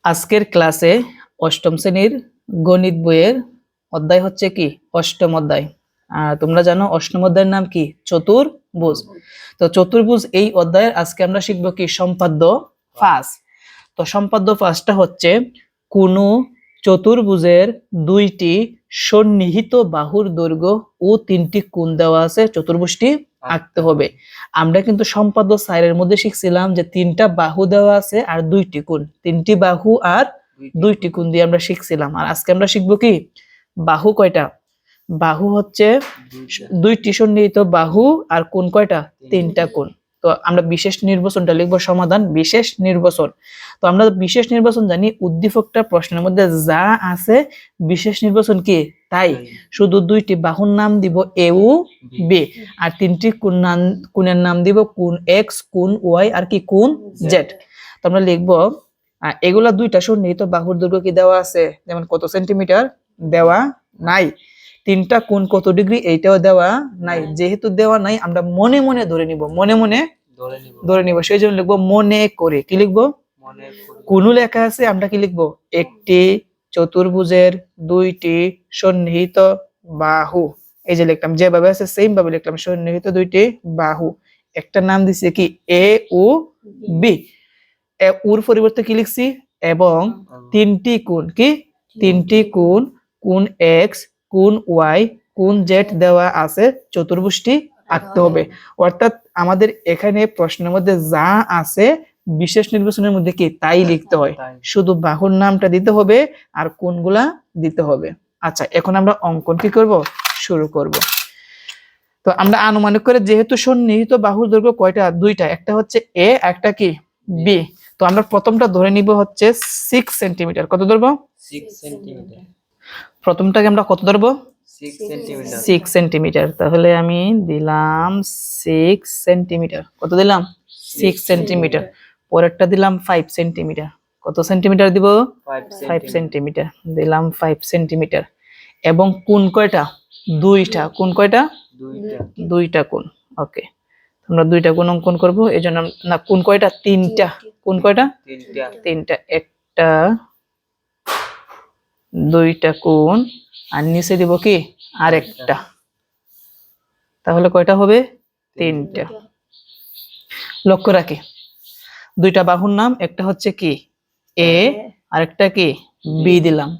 আজকের ক্লাসে অষ্টম শ্রেণীর গণিত বইয়ের অধ্যায় হচ্ছে কি অষ্টম অধ্যায়। তোমরা জানো অষ্টম অধ্যায়ের নাম কি চতুর্ভুজ। তো চতুর্ভুজ এই অধ্যায়ের আজকে আমরা শিখব কি সম্পাদ্য ফাঁস। তো সম্পাদ্য ফাঁসটা হচ্ছে কোনো চতুর্ভুজের দুইটি সন্নিহিত বাহুর দৈর্ঘ্য ও তিনটি কোণ দেওয়া আছে, চতুর্ভুজটি আঁকতে হবে। আমরা কিন্তু সম্পাদ্য সাইরের মধ্যে শিখছিলাম যে তিনটা বাহু দেওয়া আছে আর দুইটি কোণ, তিনটি বাহু আর দুইটি কোণ দিয়ে আমরা শিখছিলাম। আর আজকে আমরা শিখবো কি বাহু কয়টা, বাহু হচ্ছে দুইটি সন্নিহিত বাহু আর কোণ কয়টা, তিনটা কোণ। তো আমরা বিশেষ নির্বাচনটা লিখবো সমাধান বিশেষ নির্বাচন। তো আমরা বিশেষ নির্বাচন জানি উদ্দীপকটা প্রশ্নের মধ্যে যা আছে বিশেষ নির্বাচন কি তাই, শুধু দুইটি বাহুর নাম দিব এ ও বি আর তিনটি কোণের নাম দিব কোণ এক্স কোণ ওয়াই আর কি কোণ জেড। তো আমরা লিখবো এগুলা দুইটা সন্নিহিত বাহুর দৈর্ঘ্য কি দেওয়া আছে, যেমন কত সেন্টিমিটার দেওয়া নাই, তিনটা কোণ কত ডিগ্রি এইটাও দেওয়া নাই। যেহেতু দেওয়া নাই আমরা মনে মনে ধরে নিব, মনে মনে ধরে নিব, সেই জন্য লিখবো মনে করে। কি লিখবো, কোন লেখা আছে আমরা কি লিখবো, একটি চতুর্ভুজের দুইটি সন্নিহিত বাহু, এই যে লিখলাম যেভাবে আছে সেম ভাবে লিখলাম সন্নিহিত দুইটি বাহু। একটা নাম দিছে কি এ ও বি, ওর পরিবর্তে কি লিখছি এবং তিনটি কোণ, কি তিনটি কোণ, কোণ এক্স কোণ ওয়াই কোণ জেড দেওয়া আছে, চতুর্ভুজটি আঁকতে হবে। অর্থাৎ আমাদের এখানে প্রশ্নের মধ্যে যা আছে বিশেষ নির্বাচনের মধ্যে কি তাই লিখতে হয়, শুধু বাহুর নামটা দিতে হবে আর কোণগুলা দিতে হবে। আচ্ছা, এখন আমরা অঙ্কন কি করব, শুরু করব। তো আমরা আনুমানিক করে, যেহেতু সন্নিহিত বাহুর দৈর্ঘ্য কয়টা, দুইটা, একটা হচ্ছে এ একটা কি বি। তো আমরা প্রথমটা ধরে নিব হচ্ছে 6 সেন্টিমিটার। কত ধরবো, 6 সেন্টিমিটার। প্রথমটাকে আমরা কত ধরবো, 6 সেন্টিমিটার। 6 সেন্টিমিটার। তাহলে আমি দিলাম 6 সেন্টিমিটার। কত দিলাম, 6 সেন্টিমিটার। পরেরটা দিলাম 5 সেন্টিমিটার। কত সেন্টিমিটার দিব, 5 সেন্টিমিটার দিলাম 5 সেন্টিমিটার। এবং কোণ কয়টা, দুইটা। কোণ কয়টা, দুইটা কোণ। ওকে, আমরা দুইটা কোণ অঙ্কন করব, এই জন্য না কোণ কয়টা, তিনটা। কোণ কয়টা, তিনটা। একটা দুইটা কোণ আর নিচে দিব কি আরেকটা, তাহলে কয়টা হবে, তিনটা। লক্ষ্য রাখি দুইটা বাহুর নাম, একটা হচ্ছে কি এ আর একটা কি বি দিলাম।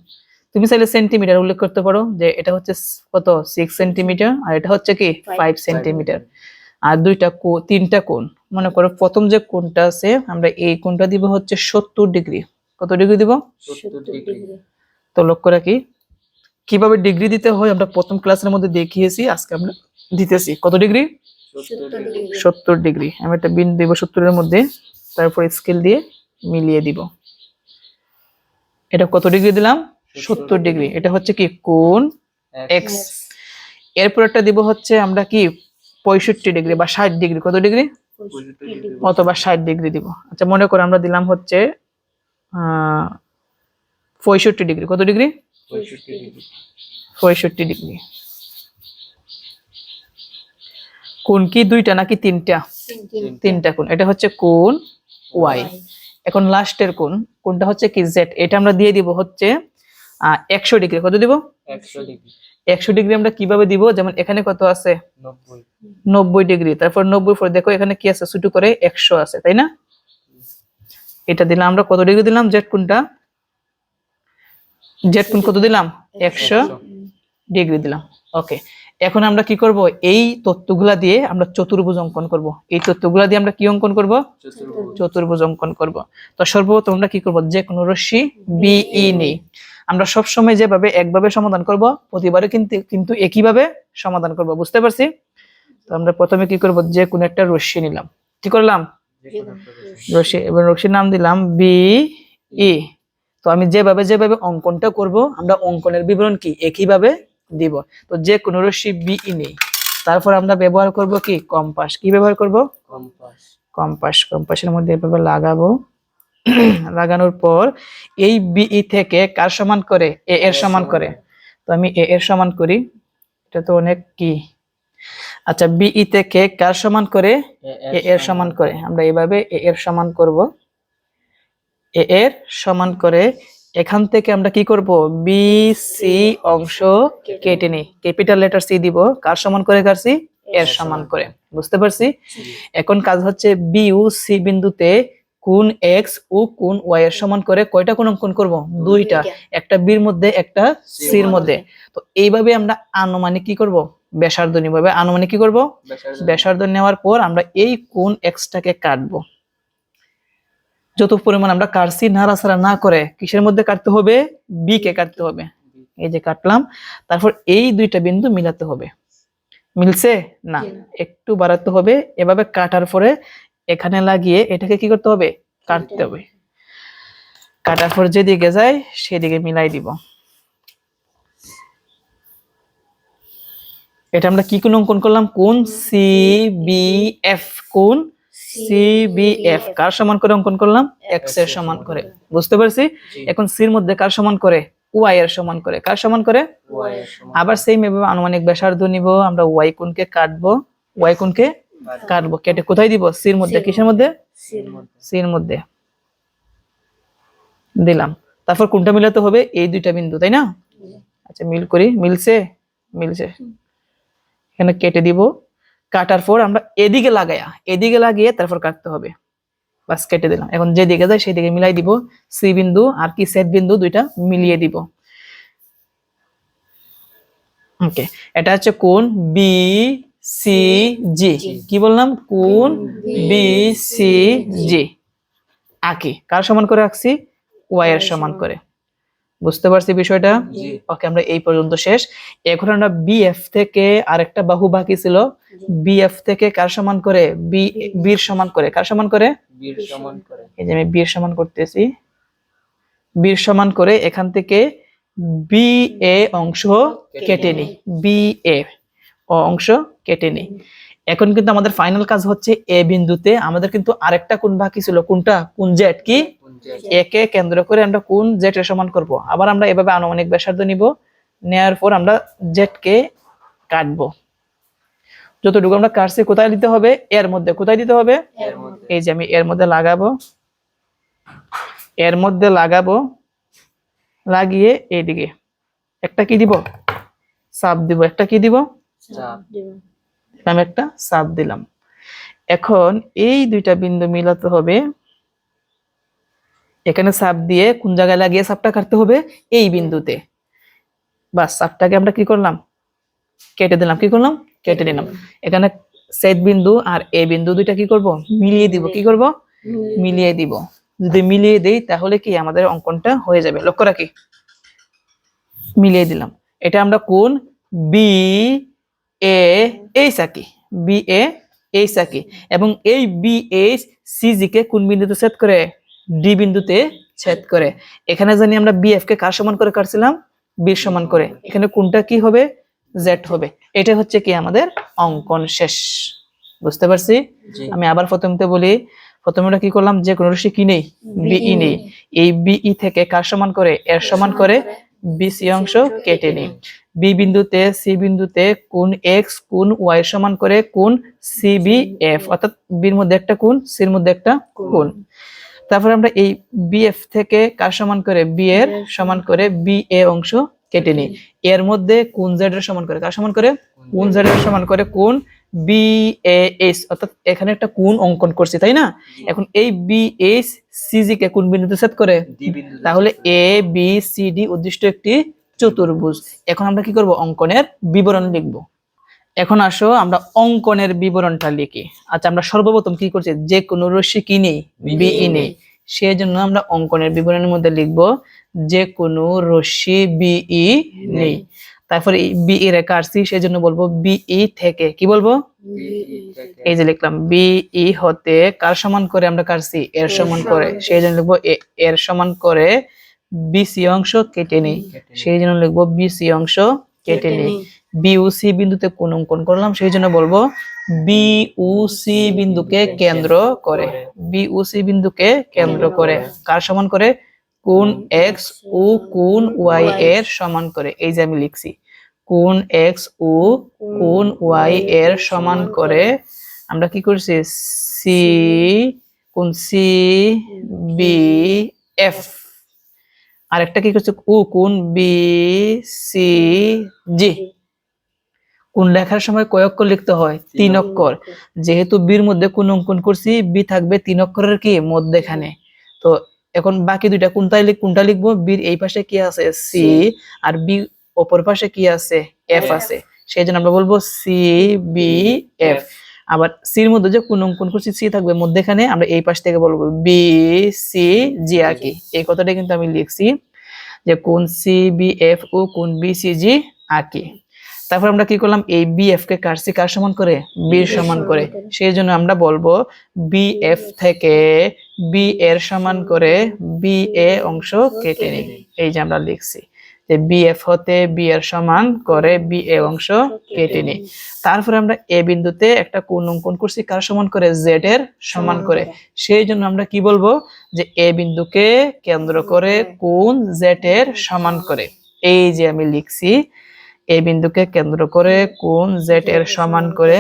তুমি চাইলে সেন্টিমিটার উল্লেখ করতে পারো যে এটা হচ্ছে কত 6 সেন্টিমিটার আর এটা হচ্ছে কি 5 সেন্টিমিটার। আর তিনটা কোণ, মনে করো প্রথম যে কোণটা আছে আমরা এই কোণটা দিব হচ্ছে 70 ডিগ্রি। কত ডিগ্রি দিব, 70 ডিগ্রি। তো লক্ষ্য রাখি কিভাবে ডিগ্রি দিতে হয় আমরা প্রথম ক্লাসের মধ্যে দেখিয়েছি, আজকে আমরা দিতেছি কত ডিগ্রি, 70 ডিগ্রি। আমি একটা বিন্দু দিব 70 এর মধ্যে, তারপর স্কেল দিয়ে মিলিয়ে দিব। এটা কত ডিগ্রি দিলাম, 70 ডিগ্রি। এটা হচ্ছে কি কোণ এক্স। এরপর একটা দিব হচ্ছে আমরা কি 65 ডিগ্রি বা 60 ডিগ্রি। কত ডিগ্রি, অথবা 60 ডিগ্রি দিব। আচ্ছা, মনে করো আমরা দিলাম হচ্ছে 65 ডিগ্রি। কত ডিগ্রি, 65 ডিগ্রি। কোণ কি দুইটা নাকি তিনটা, তিনটা কোণ। এটা হচ্ছে কোণ ওয়াই। এখন লাস্টের কোণটা হচ্ছে কি জেড, এটা আমরা দিয়ে দিব হচ্ছে 100 ডিগ্রি। কত দিব, 100 ডিগ্রি। 100 ডিগ্রি আমরা কিভাবে দিব, যেমন এখানে কত আছে 90 ডিগ্রি, তারপর 90 পর দেখো এখানে কি আছে ছোট করে 100 আছে, তাই না। এটা দিলাম আমরা কত ডিগ্রি দিলাম, জেড কোণটা, জেড কোণ কত দিলাম 100 ডিগ্রি দিলাম। ওকে, এখন আমরা কি করব, এই তথ্যগুলা দিয়ে আমরা চতুর্ভুজ অঙ্কন করব। এই তথ্যগুলা দিয়ে আমরা কি অঙ্কন করব, চতুর্ভুজ অঙ্কন করব। তো সর্বপ্রথম আমরা কি করব, যে কোনো রশ্মি বিই নেই। আমরা সব সময় যেভাবে একভাবে সমাধান করব প্রতিবারে কিন্তু একইভাবে সমাধান করব, বুঝতে পারছি। তো আমরা প্রথমে কি করব, যে কোনো একটা রশ্মি নিলাম, কি করলাম রশ্মি, এবার রশ্মির নাম দিলাম বিই। তো আমি যেভাবে অঙ্কনটা করব আমরা অঙ্কনের বিবরণ কি একইভাবে দিব। তো যে কোনো রশ্মি বিই নেই, তারপর আমরা ব্যবহার করব কি কম্পাস। কি ব্যবহার করব, কম্পাস। কম্পাসের মধ্যে এভাবে লাগাবো, লাগানোর পর এই বিই থেকে কার সমান করে, এ এর সমান করে। তো আমি এ এর সমান করি, এটা তো অনেক কি। আচ্ছা, বিই থেকে কার সমান করে, এ এর সমান করে। আমরা এইভাবে এ এর সমান করব। এ এর সমান করে এখান থেকে আমরা কি করব বি সি অংশ কেটে নিই ক্যাপিটাল লেটার সি দিব কার সমান করে কাটছি এর সমান করে বুঝতে পারছি এখন কাজ হচ্ছে বি ও সি বিন্দুতে কোণ এক্স ও কোণ ওয়াই এর সমান করে কয়টা কোণ অঙ্কন করব দুইটা একটা বির মধ্যে একটা সির মধ্যে তো এইভাবে আমরা আনুমানিক কি করব ব্যাসার্ধ নিব আনুমানিক কি করব ব্যাসার্ধ নেওয়ার পর আমরা এই কোণ এক্সটাকে কাটবো যত পরিমাণ আমরা কাটছি নাড়াচাড়া না করে কিসের মধ্যে কাটতে হবে বি কে কাটতে হবে এই যে কাটলাম তারপর এই দুইটা বিন্দু মিলাতে হবে মিলছে না একটু বাড়াতে হবে এভাবে কাটার পরে এখানে লাগিয়ে এটাকে কি করতে হবে কাটতে হবে কাটার পর যেদিকে যায় সেদিকে মিলাই দিব এটা আমরা কি কোণ অঙ্কন করলাম কোণ সি বি এফ কোণ সি বি এফ কার সমান করে অঙ্কন করলাম এক্স এর সমান করে বুঝতে পারছি এখন সির মধ্যে কার সমান করে ওয়াই এর সমান করে কার সমান করে আবার সেম এভাবে আনুমানিক ব্যাসার্ধ নিব আমরা ওয়াই কোণকে কাটবো ওয়াই কোণকে কাটবো কেটে কোথায় দিব সির মধ্যে কিসের মধ্যে সির মধ্যে দিলাম তারপর কোনটা মিলাতে হবে এই দুইটা বিন্দু তাই না আচ্ছা মিল করি মিলছে মিলছে এখানে কেটে দিব কাটার পর আমরা এদিকে লাগিয়ে তারপর কাটতে হবে বাস কেটে দিলাম এখন যেদিকে যায় সেদিকে মিলাই দিব সি বিন্দু আর কি সেট বিন্দু দুইটা মিলিয়ে দিব ওকে এটা হচ্ছে কোণ বি সি জি কি বললাম কোণ বি সি জি আঁকি কার সমান করে আঁকছি ওয়াই এর সমান করে বুঝতে পারছি বিষয়টা ওকে আমরা এই পর্যন্ত শেষ এখন আমরা বিএফ থেকে আরেকটা বাহু বাকি ছিল বিএফ থেকে কার সমান করে বি এর সমান করে কার সমান করে বীর সমান করে এই যে আমি বি এর সমান করতেছি বি এর সমান করে এখান থেকে বি এ অংশ কেটে নি বি এ অংশ কেটে নি এখন কিন্তু আমাদের ফাইনাল কাজ হচ্ছে এ বিন্দুতে আমাদের কিন্তু আরেকটা কোণ বাকি ছিল কোনটা কোণ জেড কি একে কেন্দ্র করে আমরা কোণ জেড এর সমান করব আবার আমরা এভাবে আনুমানিক ব্যাসার্ধ নিব নেয়ার পর আমরা জেড কে কাটবো যতটুকু আমরা কাটছি কোথায় দিতে হবে এর মধ্যে কোথায় দিতে হবে এই যে আমি এর মধ্যে লাগাবো লাগিয়ে এইদিকে একটা কি দিব চাপ দিব একটা কি দিব আমি একটা চাপ দিলাম এখন এই দুইটা বিন্দু মিলাতে হবে এখানে চাপ দিয়ে কোন জায়গায় লাগিয়ে চাপটা কাটতে হবে এই বিন্দুতে বাস চাপটাকে আমরা কি করলাম কেটে দিলাম কি করলাম কেটে দিলাম এখানে সেট বিন্দু আর এ বিন্দু দুইটা কি করব মিলিয়ে দিব কি করব মিলিয়ে দিব যদি মিলিয়ে দেই তাহলে কি আমাদের অঙ্কনটা হয়ে যাবে লক্ষ্য রাখি মিলিয়ে দিলাম এটা আমরা কোণ বি এ এইচ আঁকি বি এ এইচ আঁকি এবং এই বি এইচ সিজি কে কোন বিন্দুতে ছেদ করে ডি বিন্দুতে ছেদ করে এখানে জানি আমরা বিএফ কে কার সমান করে কাটছিলাম বি সমান করে এখানে কোনটা কি হবে জেড হবে এটা হচ্ছে কি আমাদের অঙ্কন শেষ বুঝতে পারছি আমি আবার প্রথমতে বলি প্রথমে আমরা কি করলাম যে কোন রাশি কি নেই বিই নেই এই বিই থেকে কার সমান করে এর সমান করে বিসি অংশ কেটে নিই বি বিন্দুতে সি বিন্দুতে কোণ এক্স কোণ ওয়াই এর সমান করে কোণ সিবিএফ অর্থাৎ বির মধ্যে একটা কোণ সির মধ্যে একটা কোণ তারপর আমরা এই বিএফ থেকে কার সমান করে বি এর সমান করে বি এ অংশ কেটে নিই এর মধ্যে কোণ জেড এর সমান করে কার সমান করে কোণ জেড এর সমান করে কোণ বি এ এস অর্থাৎ এখানে একটা কোণ অঙ্কন করছি তাই না এখন এই বি এস সিজি কে কোন বিন্দুতে ছেদ করে তাহলে এ বি সি ডি উদ্দিষ্ট একটি চতুর্ভুজ এখন আমরা কি করব অঙ্কনের বিবরণ লিখব এখন আসো আমরা অঙ্কনের বিবরণটা লিখি আচ্ছা আমরা সর্বপ্রথম কি করছি যে কোন রশ্মি কি নেই বিই নেই সেজন্য আমরা অঙ্কনের বিবরণের মধ্যে লিখব যে কোন রশ্মি বিই নেই তারপর বিই রেখা আসছি সেজন্য বলবো বিই থেকে কি বলবো এই যে লিখলাম বিই হতে কার সমান করে আমরা কাটছি এর সমান করে সেজন্য লিখবো এর সমান করে বিসি অংশ কেটে নেই সেজন্য লিখবো বিসি অংশ কেটে নেই বিউসি বিন্দুতে কোণ অঙ্কন করলাম সেজন্য বলবো বিউসি বিন্দুকে কেন্দ্র করে বিউসি বিন্দুকে কেন্দ্র করে কার সমান করে কোণ এক্স ও কোণ ওয়াই এর সমান করে এই যে আমি লিখছি কোণ এক্স ও কোণ ওয়াই এর সমান করে আমরা কি করছি সি কোণ সি বি এফ। আরেকটা কি করছে ও কোণ বি সি জি। কোণ লেখার সময় কয় অক্ষর লিখতে হয়? 3 অক্ষর। যেহেতু বির মধ্যে কোণ অঙ্কন করছি, বি থাকবে 3 অক্ষরের কি মধ্যেখানে। তো এখন বাকি দুইটা কোনটা লিখবো? বির এই পাশে কি আছে? সি। আর বি অপর পাশে কি আছে? এফ আছে। সেই জন্য আমরা বলবো সি বি এফ। আবার সির মধ্যে যে কোণ অঙ্কন করছি, সি থাকবে মধ্যেখানে, আমরা এই পাশ থেকে বলবো বি সি জি আঁকি। এই কথাটা কিন্তু আমি লিখছি যে কোণ সি বি এফ ও কোণ বি সি জি আঁকি। তারপর আমরা কি করলাম? এই বি এফ কে কাটছি কার সমান করে? বির সমান করে। সেই জন্য আমরা বলবো বি এফ থেকে বি এর সমান করে বি এ অংশ কেটে নিই। এই যে আমরা লিখছি যে বি এফ হতে বি এর সমান করে বি এ অংশ কেটে নিই। তারপরে আমরা এ বিন্দুতে একটা কোণ অঙ্কন করছি কার সমান করে? জেড এর সমান করে। সেই জন্য আমরা কি বলবো? যে এ বিন্দুকে কেন্দ্র করে কোণ জেড এর সমান করে। এই যে আমি লিখছি এই বিন্দুকে কেন্দ্র করে কোণ জেড এর সমান করে।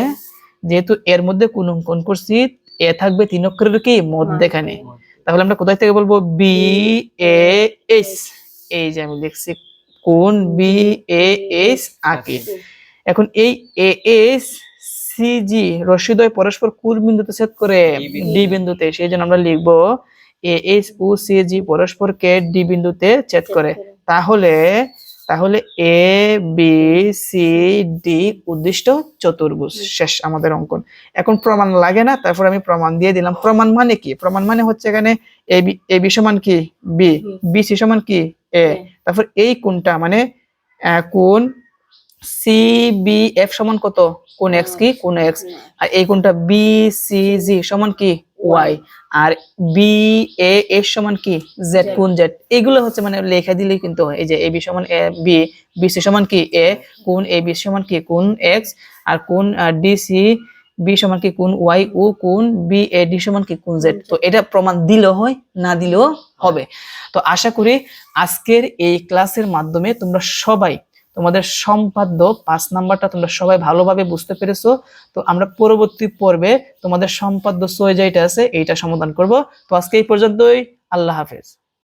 যেহেতু এর মধ্যে কোণ অঙ্কন করছি, এ থাকবে 3 অক্ষরের কি মধ্যেখানে। তাহলে আমরা কোথায় থেকে বলবো? B A S. এই যে আমি লিখছি কোণ বি এ এস আঁকি। এখন এই এ এস সি জি রশ্মিদ্বয় পরস্পর কোন বিন্দুতে ছেদ করে? ডি বিন্দুতে। সেই জন্য আমরা লিখবো এ এস ও সি জি পরস্পরকে ডি বিন্দুতে ছেদ করে। তাহলে এ বি সি ডি উদ্দিষ্ট চতুর্ভুজ। শেষ আমাদের অঙ্কন। এখন প্রমাণ লাগে না, তারপর আমি প্রমাণ দিয়ে দিলাম। প্রমাণ মানে কি? প্রমাণ মানে হচ্ছে এখানে এ বি সমান কি? বি। বি সি সমান কি? এ। তারপর এই কোণটা মানে কোণ সি বি এফ সমান কত? কোণ এক্স কি? কোণ এক্স। আর এই কোণটা বি সি জি সমান কি? ওয়াই। আর বি এ এস সমান কি? জেড। কোণ জেড। এগুলো হচ্ছে মানে লেখা দিলেই কিন্তু হয়। এই যে এ বি সমান এ বি, বি সি সমান কি? এ, কোণ এ বি সমান কি? কোণ এক্স। আর কোণ ডি সি বি সমান কি? কোণ ওয়াই ও কোণ বি এ ডি সমান কি? কোণ জেড। তো এটা প্রমাণ দিলেও হয়, না দিলেও হবে। তো আশা করি আজকের এই ক্লাসের মাধ্যমে তোমরা সবাই তোমাদের সম্পাদ্য 5 নাম্বারটা তোমরা সবাই ভালোভাবে বুঝতে পেরেছো। তো আমরা পরবর্তী পর্বে তোমাদের সম্পাদ্য 6 যেটা আছে এইটা সমাধান করব। তো আজকে এই পর্যন্তই। আল্লাহ হাফেজ।